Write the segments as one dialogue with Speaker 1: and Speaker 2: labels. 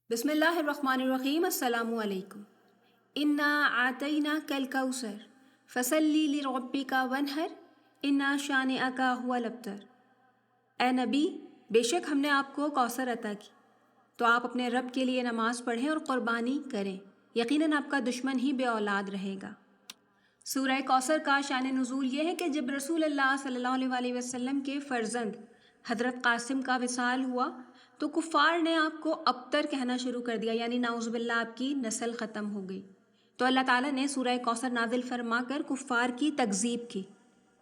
Speaker 1: بسم اللہ الرحمن الرحیم۔ السلام علیکم۔ انا اعطیناک الکوثر فصلی لربک وانحر ان شانئک هو الابتر۔ اے نبی، بے شک ہم نے آپ کو کوثر عطا کی، تو آپ اپنے رب کے لیے نماز پڑھیں اور قربانی کریں، یقیناً آپ کا دشمن ہی بے اولاد رہے گا۔ سورہ کوثر کا شان نزول یہ ہے کہ جب رسول اللہ صلی اللہ علیہ وسلم کے فرزند حضرت قاسم کا وصال ہوا تو کفار نے آپ کو ابتر کہنا شروع کر دیا، یعنی نعوذ باللہ آپ کی نسل ختم ہو گئی۔ تو اللہ تعالیٰ نے سورہ کوثر نازل فرما کر کفار کی تکذیب کی۔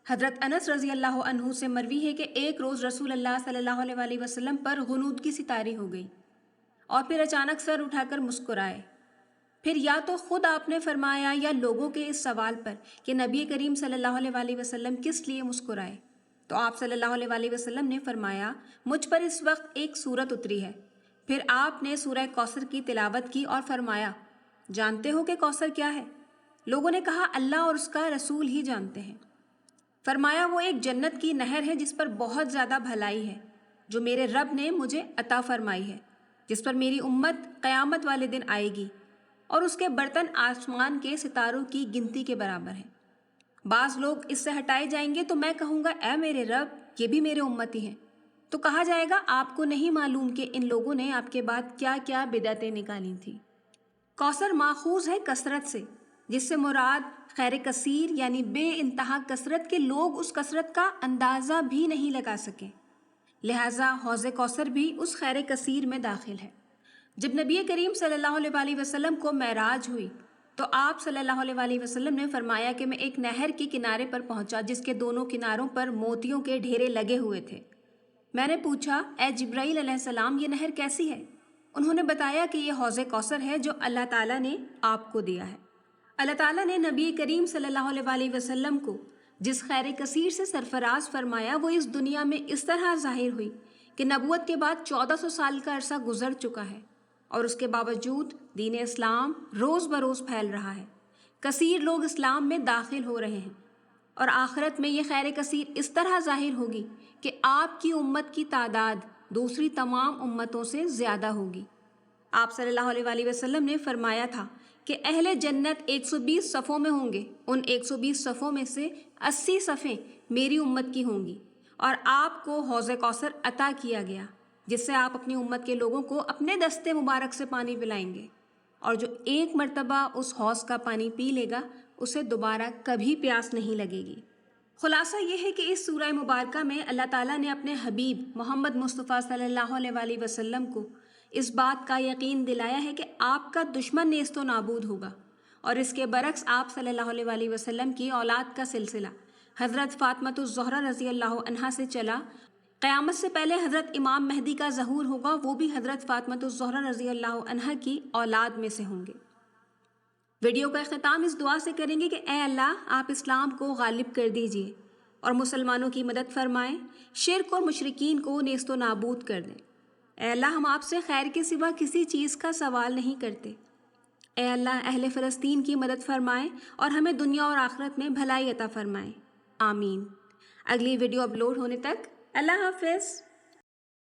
Speaker 1: حضرت انس رضی اللہ عنہ سے مروی ہے کہ ایک روز رسول اللہ صلی اللہ علیہ وسلم پر غنودگی سی طاری ہو گئی اور پھر اچانک سر اٹھا کر مسکرائے۔ پھر یا تو خود آپ نے فرمایا یا لوگوں کے اس سوال پر کہ نبی کریم صلی اللہ علیہ وسلم کس لیے مسکرائے، تو آپ صلی اللہ علیہ وسلم نے فرمایا مجھ پر اس وقت ایک سورت اتری ہے۔ پھر آپ نے سورہ کوثر کی تلاوت کی اور فرمایا جانتے ہو کہ کوثر کیا ہے؟ لوگوں نے کہا اللہ اور اس کا رسول ہی جانتے ہیں۔ فرمایا وہ ایک جنت کی نہر ہے جس پر بہت زیادہ بھلائی ہے، جو میرے رب نے مجھے عطا فرمائی ہے، جس پر میری امت قیامت والے دن آئے گی اور اس کے برتن آسمان کے ستاروں کی گنتی کے برابر ہیں۔ بعض لوگ اس سے ہٹائے جائیں گے تو میں کہوں گا اے میرے رب، یہ بھی میرے امتی ہیں، تو کہا جائے گا آپ کو نہیں معلوم کہ ان لوگوں نے آپ کے بعد کیا کیا بدعتیں نکالی تھیں۔ کوثر ماخوذ ہے کثرت سے، جس سے مراد خیر کثیر یعنی بے انتہا کثرت کے لوگ اس کثرت کا اندازہ بھی نہیں لگا سکے، لہٰذا حوض کوثر بھی اس خیر کثیر میں داخل ہے۔ جب نبی کریم صلی اللہ علیہ وسلم کو معراج ہوئی تو آپ صلی اللہ علیہ وسلم نے فرمایا کہ میں ایک نہر کے کنارے پر پہنچا جس کے دونوں کناروں پر موتیوں کے ڈھیرے لگے ہوئے تھے۔ میں نے پوچھا اے جبرائیل علیہ السلام، یہ نہر کیسی ہے؟ انہوں نے بتایا کہ یہ حوض کوثر ہے جو اللہ تعالیٰ نے آپ کو دیا ہے۔ اللہ تعالیٰ نے نبی کریم صلی اللہ علیہ وسلم کو جس خیر کثیر سے سرفراز فرمایا وہ اس دنیا میں اس طرح ظاہر ہوئی کہ نبوت کے بعد 1400 سال کا عرصہ گزر چکا ہے اور اس کے باوجود دین اسلام روز بروز پھیل رہا ہے، کثیر لوگ اسلام میں داخل ہو رہے ہیں، اور آخرت میں یہ خیر کثیر اس طرح ظاہر ہوگی کہ آپ کی امت کی تعداد دوسری تمام امتوں سے زیادہ ہوگی۔ آپ صلی اللہ علیہ وسلم نے فرمایا تھا کہ اہل جنت 120 صفوں میں ہوں گے، ان 120 صفوں میں سے 80 صفیں میری امت کی ہوں گی، اور آپ کو حوض کوثر عطا کیا گیا جس سے آپ اپنی امت کے لوگوں کو اپنے دستے مبارک سے پانی پلائیں گے، اور جو ایک مرتبہ اس حوض کا پانی پی لے گا اسے دوبارہ کبھی پیاس نہیں لگے گی۔ خلاصہ یہ ہے کہ اس سورہ مبارکہ میں اللہ تعالیٰ نے اپنے حبیب محمد مصطفیٰ صلی اللہ علیہ وسلم کو اس بات کا یقین دلایا ہے کہ آپ کا دشمن نیست و نابود ہوگا، اور اس کے برعکس آپ صلی اللہ علیہ وسلم کی اولاد کا سلسلہ حضرت فاطمۃ الزہرا رضی اللہ عنہا سے چلا۔ قیامت سے پہلے حضرت امام مہدی کا ظہور ہوگا، وہ بھی حضرت فاطمۃ الزہرا رضی اللہ عنہا کی اولاد میں سے ہوں گے۔ ویڈیو کا اختتام اس دعا سے کریں گے کہ اے اللہ، آپ اسلام کو غالب کر دیجئے اور مسلمانوں کی مدد فرمائیں، شرک اور مشرکین کو نیست و نابود کر دیں۔ اے اللہ، ہم آپ سے خیر کے سوا کسی چیز کا سوال نہیں کرتے۔ اے اللہ، اہل فلسطین کی مدد فرمائیں اور ہمیں دنیا اور آخرت میں بھلائی عطا فرمائیں، آمین۔ اگلی ویڈیو اپلوڈ ہونے تک اللہ حافظ۔